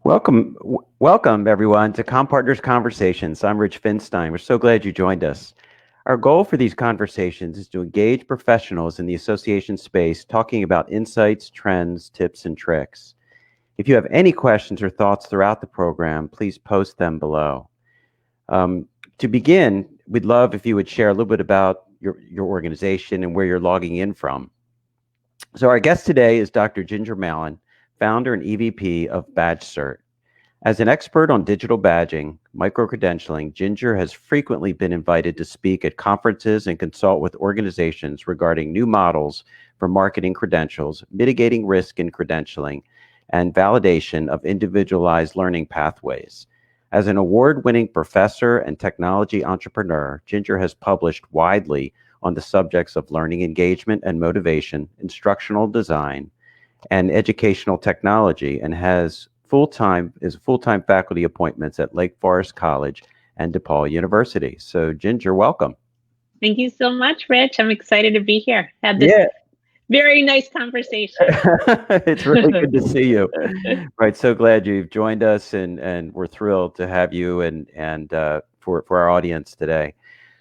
Welcome everyone to CommPartners Conversations. I'm Rich Finstein. We're so glad you joined us. Our goal for these conversations is to engage professionals in the association space, talking about insights, trends, tips, and tricks. If you have any questions or thoughts throughout the program, please post them below. To begin, we'd love if you would share a little bit about your organization and where you're logging in from. So our guest today is Dr. Ginger Malin, founder and EVP of BadgeCert. As an expert on digital badging, micro-credentialing, Ginger has frequently been invited to speak at conferences and consult with organizations regarding new models for marketing credentials, mitigating risk in credentialing, and validation of individualized learning pathways. As an award-winning professor and technology entrepreneur, Ginger has published widely on the subjects of learning engagement and motivation, instructional design, and educational technology, and has full-time faculty appointments at Lake Forest College and DePaul University. So Ginger, welcome. Thank you so much, Rich. I'm excited to be here. Had this very nice conversation. It's really good to see you. Right, so glad you've joined us, and we're thrilled to have you and for our audience today.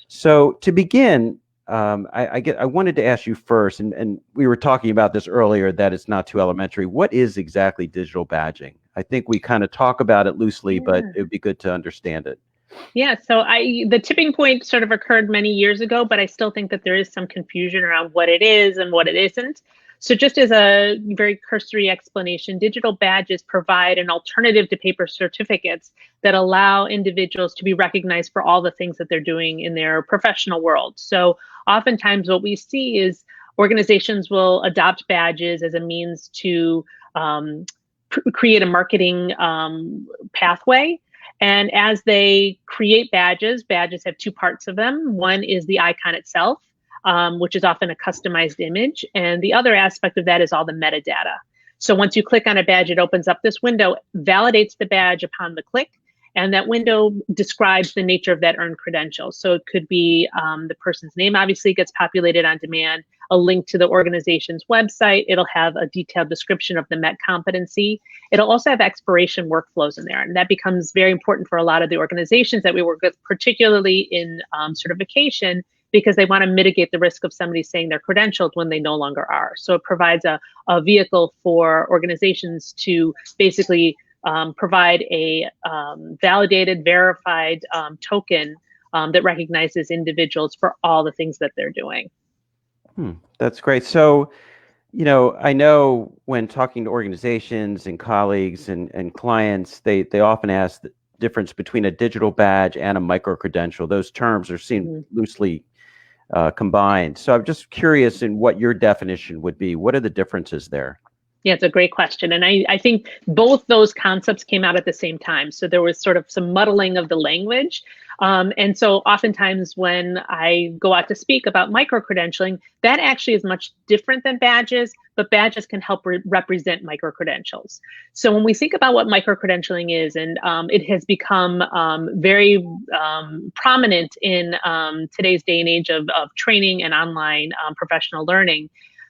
So to begin, I wanted to ask you first, and we were talking about this earlier, that it's not too elementary. What is exactly digital badging? I think we kind of talk about it loosely, but it would be good to understand it. Yeah, so the tipping point sort of occurred many years ago, but I still think that there is some confusion around what it is and what it isn't. So just as a very cursory explanation, digital badges provide an alternative to paper certificates that allow individuals to be recognized for all the things that they're doing in their professional world. So oftentimes what we see is organizations will adopt badges as a means to create a marketing pathway. And as they create badges have two parts of them. One is the icon itself, which is often a customized image. And the other aspect of that is all the metadata. So once you click on a badge, it opens up this window, validates the badge upon the click, and that window describes the nature of that earned credential. So it could be the person's name obviously gets populated on demand, a link to the organization's website. It'll have a detailed description of the met competency. It'll also have expiration workflows in there. And that becomes very important for a lot of the organizations that we work with, particularly in certification, because they want to mitigate the risk of somebody saying they're credentialed when they no longer are. So it provides a vehicle for organizations to basically provide a validated, verified token that recognizes individuals for all the things that they're doing. That's great. So, I know when talking to organizations and colleagues and clients, they often ask the difference between a digital badge and a micro-credential. Those terms are seen loosely combined. So I'm just curious in what your definition would be. What are the differences there? Yeah, it's a great question. And I think both those concepts came out at the same time. So there was sort of some muddling of the language. And so oftentimes when I go out to speak about micro-credentialing, that actually is much different than badges, but badges can help represent micro-credentials. So when we think about what micro-credentialing is, and it has become very prominent in today's day and age of training and online professional learning.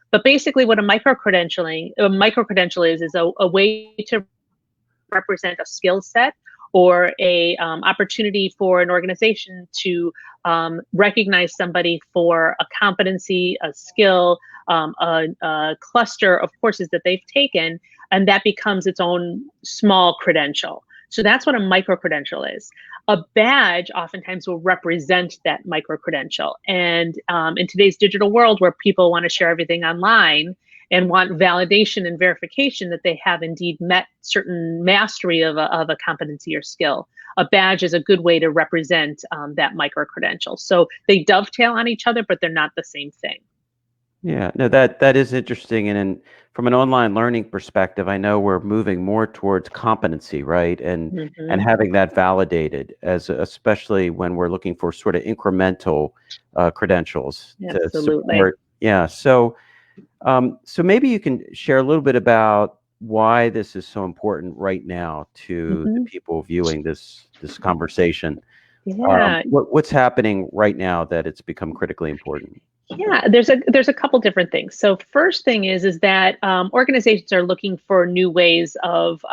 But basically what a micro-credential is a way to represent a skill set or a opportunity for an organization to recognize somebody for a competency, a skill, a cluster of courses that they've taken, and that becomes its own small credential. So that's what a micro-credential is. A badge oftentimes will represent that micro-credential. And in today's digital world where people want to share everything online and want validation and verification that they have indeed met certain mastery of a competency or skill, a badge is a good way to represent that micro-credential. So they dovetail on each other, but they're not the same thing. Yeah, no, that is interesting. And from an online learning perspective, I know we're moving more towards competency, right? And having that validated, especially when we're looking for sort of incremental credentials. Absolutely. To support. Yeah. So maybe you can share a little bit about why this is so important right now to the people viewing this conversation. Yeah. What's happening right now that it's become critically important? Yeah, there's a couple different things. So first thing is that organizations are looking for new ways of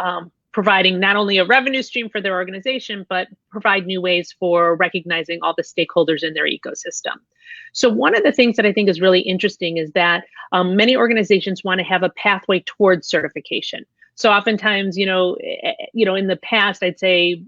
providing not only a revenue stream for their organization, but provide new ways for recognizing all the stakeholders in their ecosystem. So one of the things that I think is really interesting is that many organizations want to have a pathway towards certification. So oftentimes, in the past, I'd say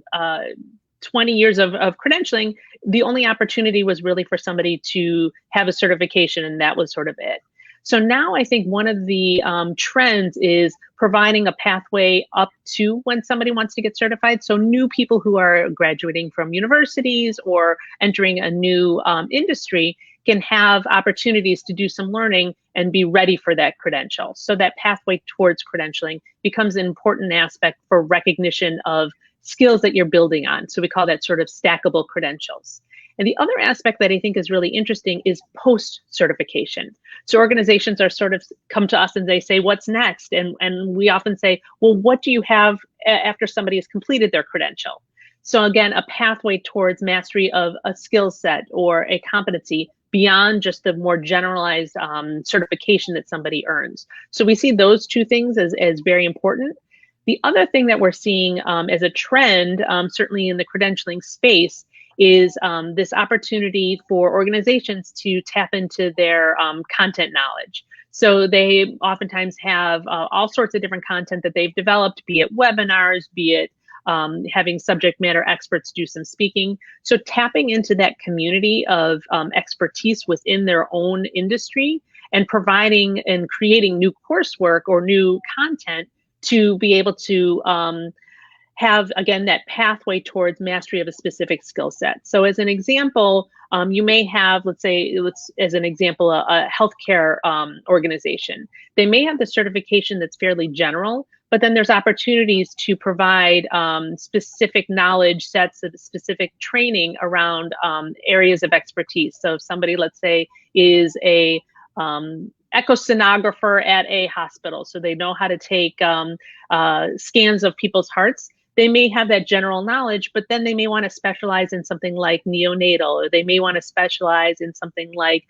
20 years of credentialing, the only opportunity was really for somebody to have a certification, and that was sort of it. So now I think one of the trends is providing a pathway up to when somebody wants to get certified. So new people who are graduating from universities or entering a new industry can have opportunities to do some learning and be ready for that credential. So that pathway towards credentialing becomes an important aspect for recognition of skills that you're building on. So we call that sort of stackable credentials. And the other aspect that I think is really interesting is post-certification. So organizations are sort of come to us and they say, what's next? And we often say, well, what do you have after somebody has completed their credential? So again, a pathway towards mastery of a skill set or a competency beyond just the more generalized certification that somebody earns. So we see those two things as very important. The other thing that we're seeing as a trend, certainly in the credentialing space, is this opportunity for organizations to tap into their content knowledge. So they oftentimes have all sorts of different content that they've developed, be it webinars, be it having subject matter experts do some speaking. So tapping into that community of expertise within their own industry and providing and creating new coursework or new content to be able to have, again, that pathway towards mastery of a specific skill set. So as an example, you may have, let's as an example, a healthcare organization. They may have the certification that's fairly general, but then there's opportunities to provide specific knowledge sets of specific training around areas of expertise. So if somebody, let's say, is a echosonographer at a hospital, so they know how to take scans of people's hearts, they may have that general knowledge, but then they may want to specialize in something like neonatal, or they may want to specialize in something like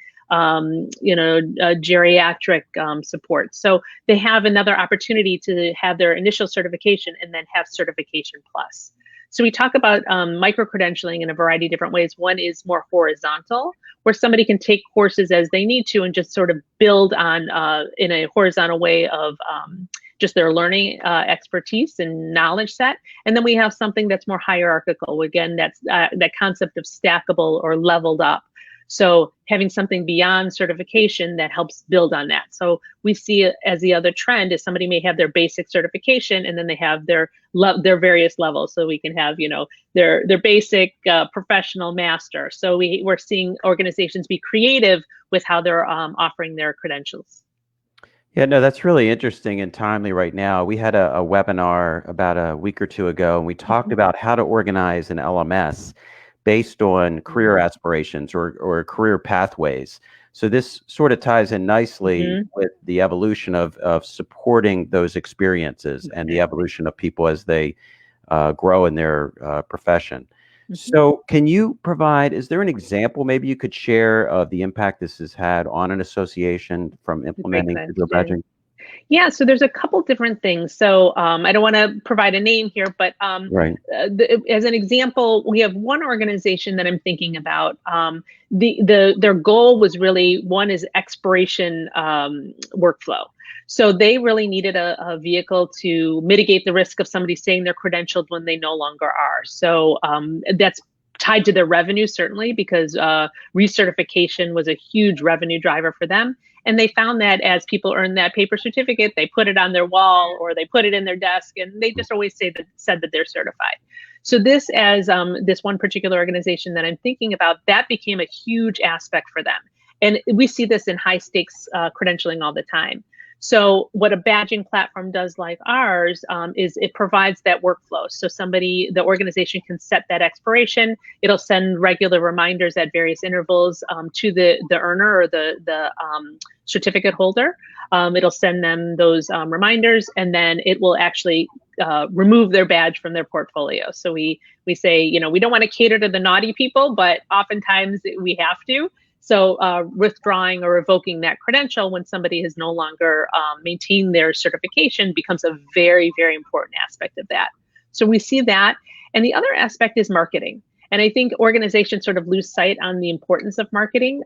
geriatric support. So they have another opportunity to have their initial certification and then have certification plus. So we talk about micro-credentialing in a variety of different ways. One is more horizontal, where somebody can take courses as they need to and just sort of build on in a horizontal way of just their learning expertise and knowledge set. And then we have something that's more hierarchical. Again, that's that concept of stackable or leveled up. So having something beyond certification that helps build on that. So we see it as the other trend is somebody may have their basic certification and then they have their various levels. So we can have, their basic professional master. So we're seeing organizations be creative with how they're offering their credentials. Yeah, no, that's really interesting and timely right now. We had a webinar about a week or two ago, and we talked about how to organize an LMS based on career aspirations or career pathways. So this sort of ties in nicely with the evolution of supporting those experiences and the evolution of people as they grow in their profession. So can you provide, is there an example maybe you could share of the impact this has had on an association from implementing digital badging? Yeah, so there's a couple different things. So I don't want to provide a name here, but as an example, we have one organization that I'm thinking about. Their goal was really, one is expiration workflow. So they really needed a vehicle to mitigate the risk of somebody saying they're credentialed when they no longer are. So that's tied to their revenue, certainly, because recertification was a huge revenue driver for them. And they found that as people earned that paper certificate, they put it on their wall or they put it in their desk, and they just always said that they're certified. So this, as this one particular organization that I'm thinking about, that became a huge aspect for them. And we see this in high stakes credentialing all the time. So what a badging platform does like ours is it provides that workflow. So the organization can set that expiration. It'll send regular reminders at various intervals to the earner or the certificate holder. It'll send them those reminders, and then it will actually remove their badge from their portfolio. So we say, we don't want to cater to the naughty people, but oftentimes we have to. So withdrawing or revoking that credential when somebody has no longer maintained their certification becomes a very, very important aspect of that. So we see that. And the other aspect is marketing. And I think organizations sort of lose sight on the importance of marketing,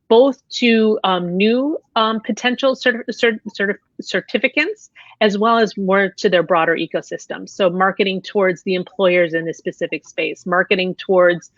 both to new potential certificants, as well as more to their broader ecosystem. So marketing towards the employers in this specific space, marketing towards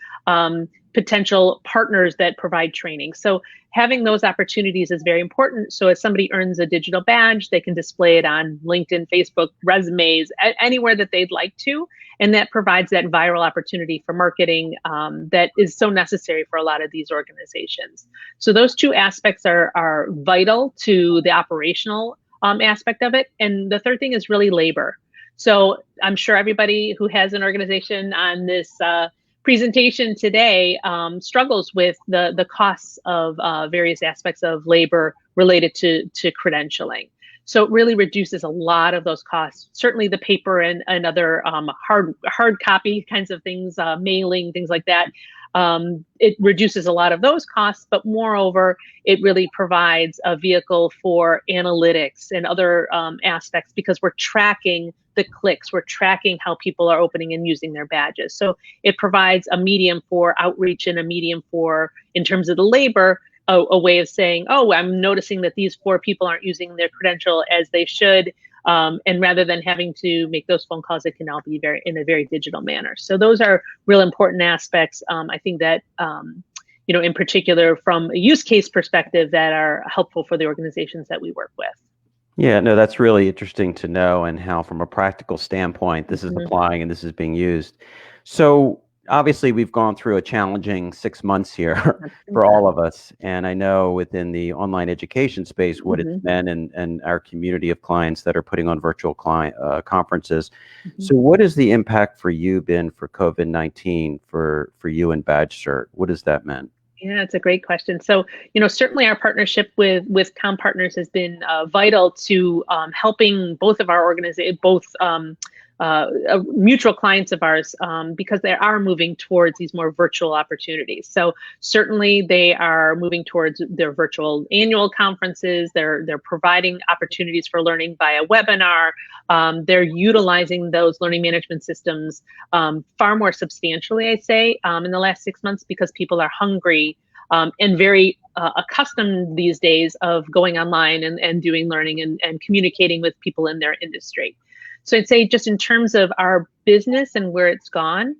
potential partners that provide training. So having those opportunities is very important. So as somebody earns a digital badge, they can display it on LinkedIn, Facebook, resumes, anywhere that they'd like to. And that provides that viral opportunity for marketing that is so necessary for a lot of these organizations. So those two aspects are vital to the operational aspect of it. And the third thing is really labor. So I'm sure everybody who has an organization on this presentation today struggles with the costs of various aspects of labor related to credentialing. So it really reduces a lot of those costs. Certainly the paper and other hard copy kinds of things, mailing, things like that. It reduces a lot of those costs, but moreover, it really provides a vehicle for analytics and other aspects, because we're tracking the clicks, we're tracking how people are opening and using their badges. So it provides a medium for outreach and a medium for, in terms of the labor, a way of saying, oh, I'm noticing that these 4 people aren't using their credential as they should. And rather than having to make those phone calls, it can all be in a very digital manner. So those are real important aspects. I think that, in particular from a use case perspective, that are helpful for the organizations that we work with. Yeah, no, that's really interesting to know, and how from a practical standpoint, this is applying and this is being used. So obviously we've gone through a challenging 6 months here for all of us. And I know within the online education space, what it's meant, and our community of clients that are putting on virtual client conferences. So what has the impact for you been for COVID-19 for you and BadgeCert? What has that meant? Yeah, it's a great question. So, certainly our partnership with CommPartners has been vital to helping both of our organizations, both mutual clients of ours, because they are moving towards these more virtual opportunities. So certainly they are moving towards their virtual annual conferences. They're providing opportunities for learning via webinar. They're utilizing those learning management systems far more substantially, I'd say, in the last 6 months, because people are hungry and very accustomed these days of going online and doing learning and communicating with people in their industry. So I'd say, just in terms of our business and where it's gone,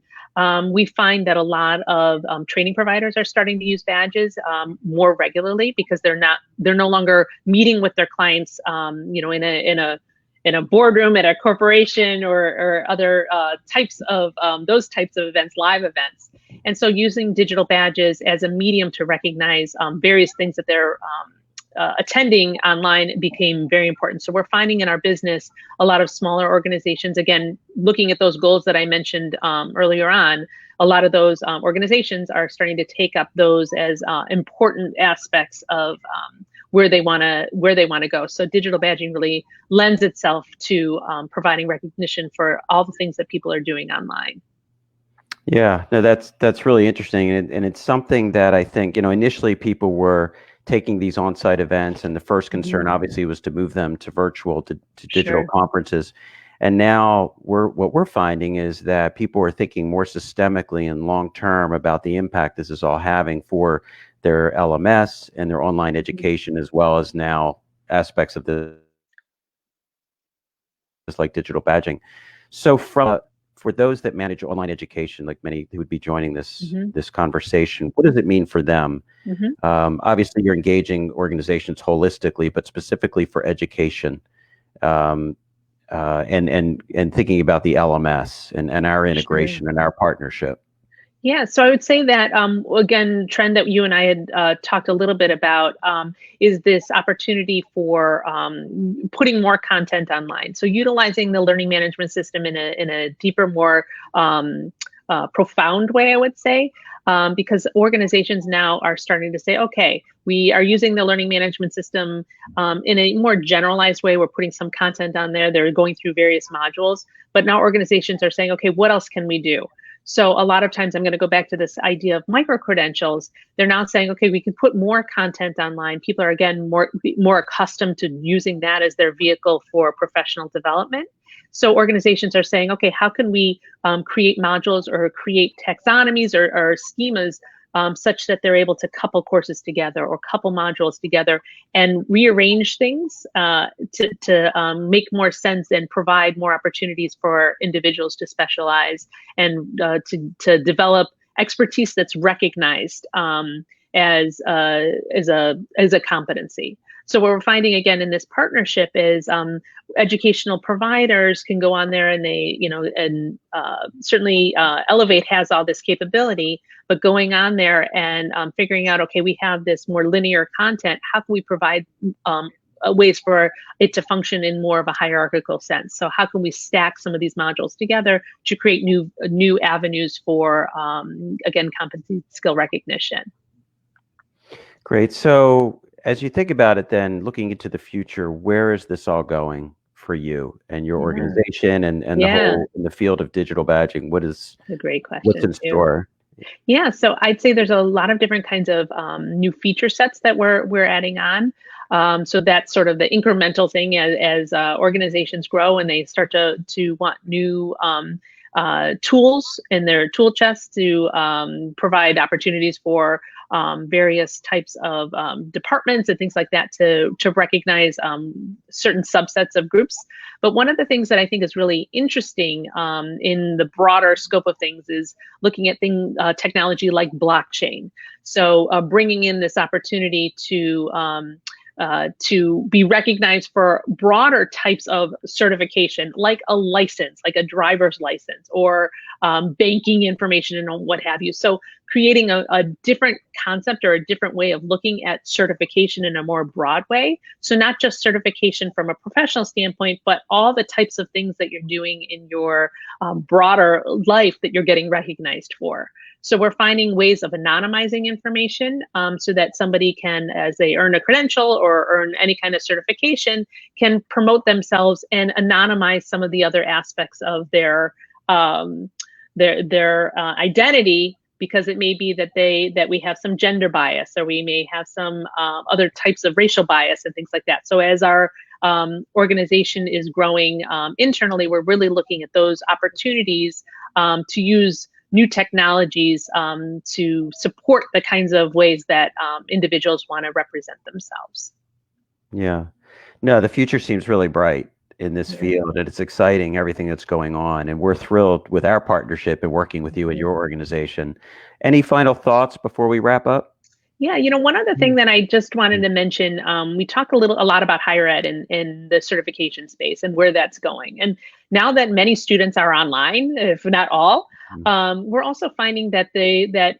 we find that a lot of training providers are starting to use badges more regularly, because they're no longer meeting with their clients, in a boardroom at a corporation or other types of those types of events, live events. And so using digital badges as a medium to recognize various things that they're attending online became very important. So we're finding in our business a lot of smaller organizations, again, looking at those goals that I mentioned earlier on, a lot of those organizations are starting to take up those as important aspects of where they want to go. So digital badging really lends itself to providing recognition for all the things that people are doing online. Yeah, no, that's really interesting, and it's something that I think, initially people were taking these on-site events, and the first concern obviously was to move them to virtual, to digital conferences. And now what we're finding is that people are thinking more systemically and long-term about the impact this is all having for their LMS and their online education, as well as now aspects of this, like digital badging. So for those that manage online education, like many who would be joining this this conversation, what does it mean for them? Obviously, you're engaging organizations holistically, but specifically for education, and thinking about the LMS and our integration and our partnership. Yeah, so I would say that, again, trend that you and I had talked a little bit about is this opportunity for putting more content online. So utilizing the learning management system in a deeper, more profound way, I would say, because organizations now are starting to say, okay, we are using the learning management system in a more generalized way. We're putting some content on there. They're going through various modules, but now organizations are saying, okay, what else can we do? So a lot of times, I'm going to go back to this idea of micro credentials. They're now saying, okay, we can put more content online. People are again more accustomed to using that as their vehicle for professional development. So organizations are saying, okay, how can we create modules or create taxonomies or schemas such that they're able to couple courses together or couple modules together and rearrange things to make more sense and provide more opportunities for individuals to specialize and to develop expertise that's recognized as a competency. So what we're finding again in this partnership is educational providers can go on there and they, certainly Elevate has all this capability, but going on there and figuring out, okay, we have this more linear content. How can we provide ways for it to function in more of a hierarchical sense? So how can we stack some of these modules together to create new avenues for, again, competency skill recognition? Great. So as you think about it, then looking into the future, where is this all going for you and your organization and the whole in the field of digital badging? What is a great question? What's in store? Yeah, so I'd say there's a lot of different kinds of new feature sets that we're adding on. So that's sort of the incremental thing as organizations grow and they start to want new tools in their tool chest to provide opportunities for various types of departments and things like that to recognize certain subsets of groups. But one of the things that I think is really interesting in the broader scope of things is looking at technology like blockchain. So bringing in this opportunity to be recognized for broader types of certification, like a license, like a driver's license, or banking information and what have you. So creating a different concept or a different way of looking at certification in a more broad way. So not just certification from a professional standpoint, but all the types of things that you're doing in your broader life that you're getting recognized for. So we're finding ways of anonymizing information so that somebody can, as they earn a credential or earn any kind of certification, can promote themselves and anonymize some of the other aspects of their identity, because it may be that we have some gender bias, or we may have some other types of racial bias and things like that. So as our organization is growing internally, we're really looking at those opportunities to use new technologies to support the kinds of ways that individuals want to represent themselves. Yeah. No, the future seems really bright in this field, and it's exciting, everything that's going on. And we're thrilled with our partnership and working with you and your organization. Any final thoughts before we wrap up? Yeah, one other thing that I just wanted to mention, we talk a lot about higher ed in the certification space and where that's going. And now that many students are online, if not all, we're also finding that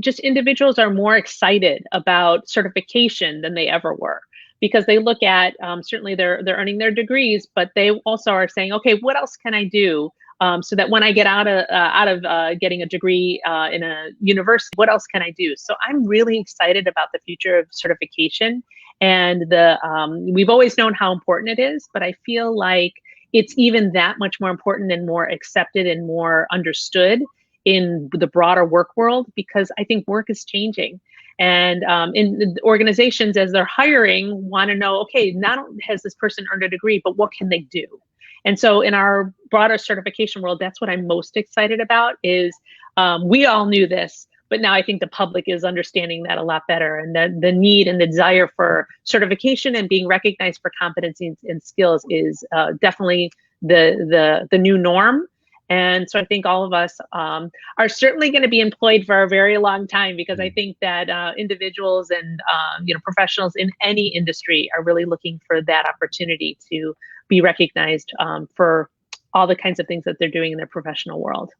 just individuals are more excited about certification than they ever were, because they look at certainly they're earning their degrees, but they also are saying, okay, what else can I do so that when I get out of getting a degree in a university, what else can I do? So I'm really excited about the future of certification, and we've always known how important it is, but I feel like it's even that much more important and more accepted and more understood in the broader work world, because I think work is changing. And in the organizations, as they're hiring, want to know, okay, not only has this person earned a degree, but what can they do? And so in our broader certification world, that's what I'm most excited about is we all knew this, but now I think the public is understanding that a lot better, and the need and the desire for certification and being recognized for competencies and skills is definitely the new norm. And so I think all of us are certainly going to be employed for a very long time, because I think that individuals and professionals in any industry are really looking for that opportunity to be recognized for all the kinds of things that they're doing in their professional world.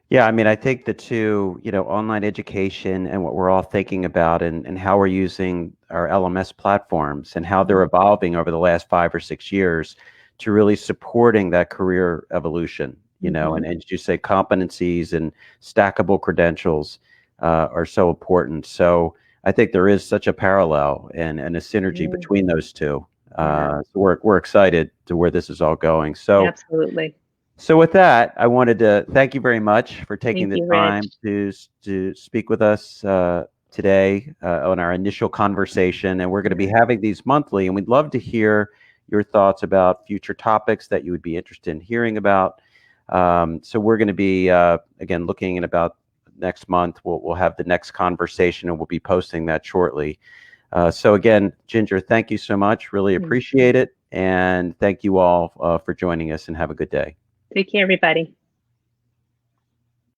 Yeah, I mean, I think the two, online education and what we're all thinking about and how we're using our LMS platforms and how they're evolving over the last 5 or 6 years to really supporting that career evolution, and as you say, competencies and stackable credentials are so important. So I think there is such a parallel and a synergy between those two. So we're excited to where this is all going. So absolutely. So with that, I wanted to thank you very much for taking Thank the you, time Rich. to speak with us today on our initial conversation. And we're going to be having these monthly, and we'd love to hear your thoughts about future topics that you would be interested in hearing about. So we're going to be, again, looking at about next month. We'll have the next conversation, and we'll be posting that shortly. So again, Ginger, thank you so much. Really appreciate it. And thank you all for joining us, and have a good day. Take care, everybody.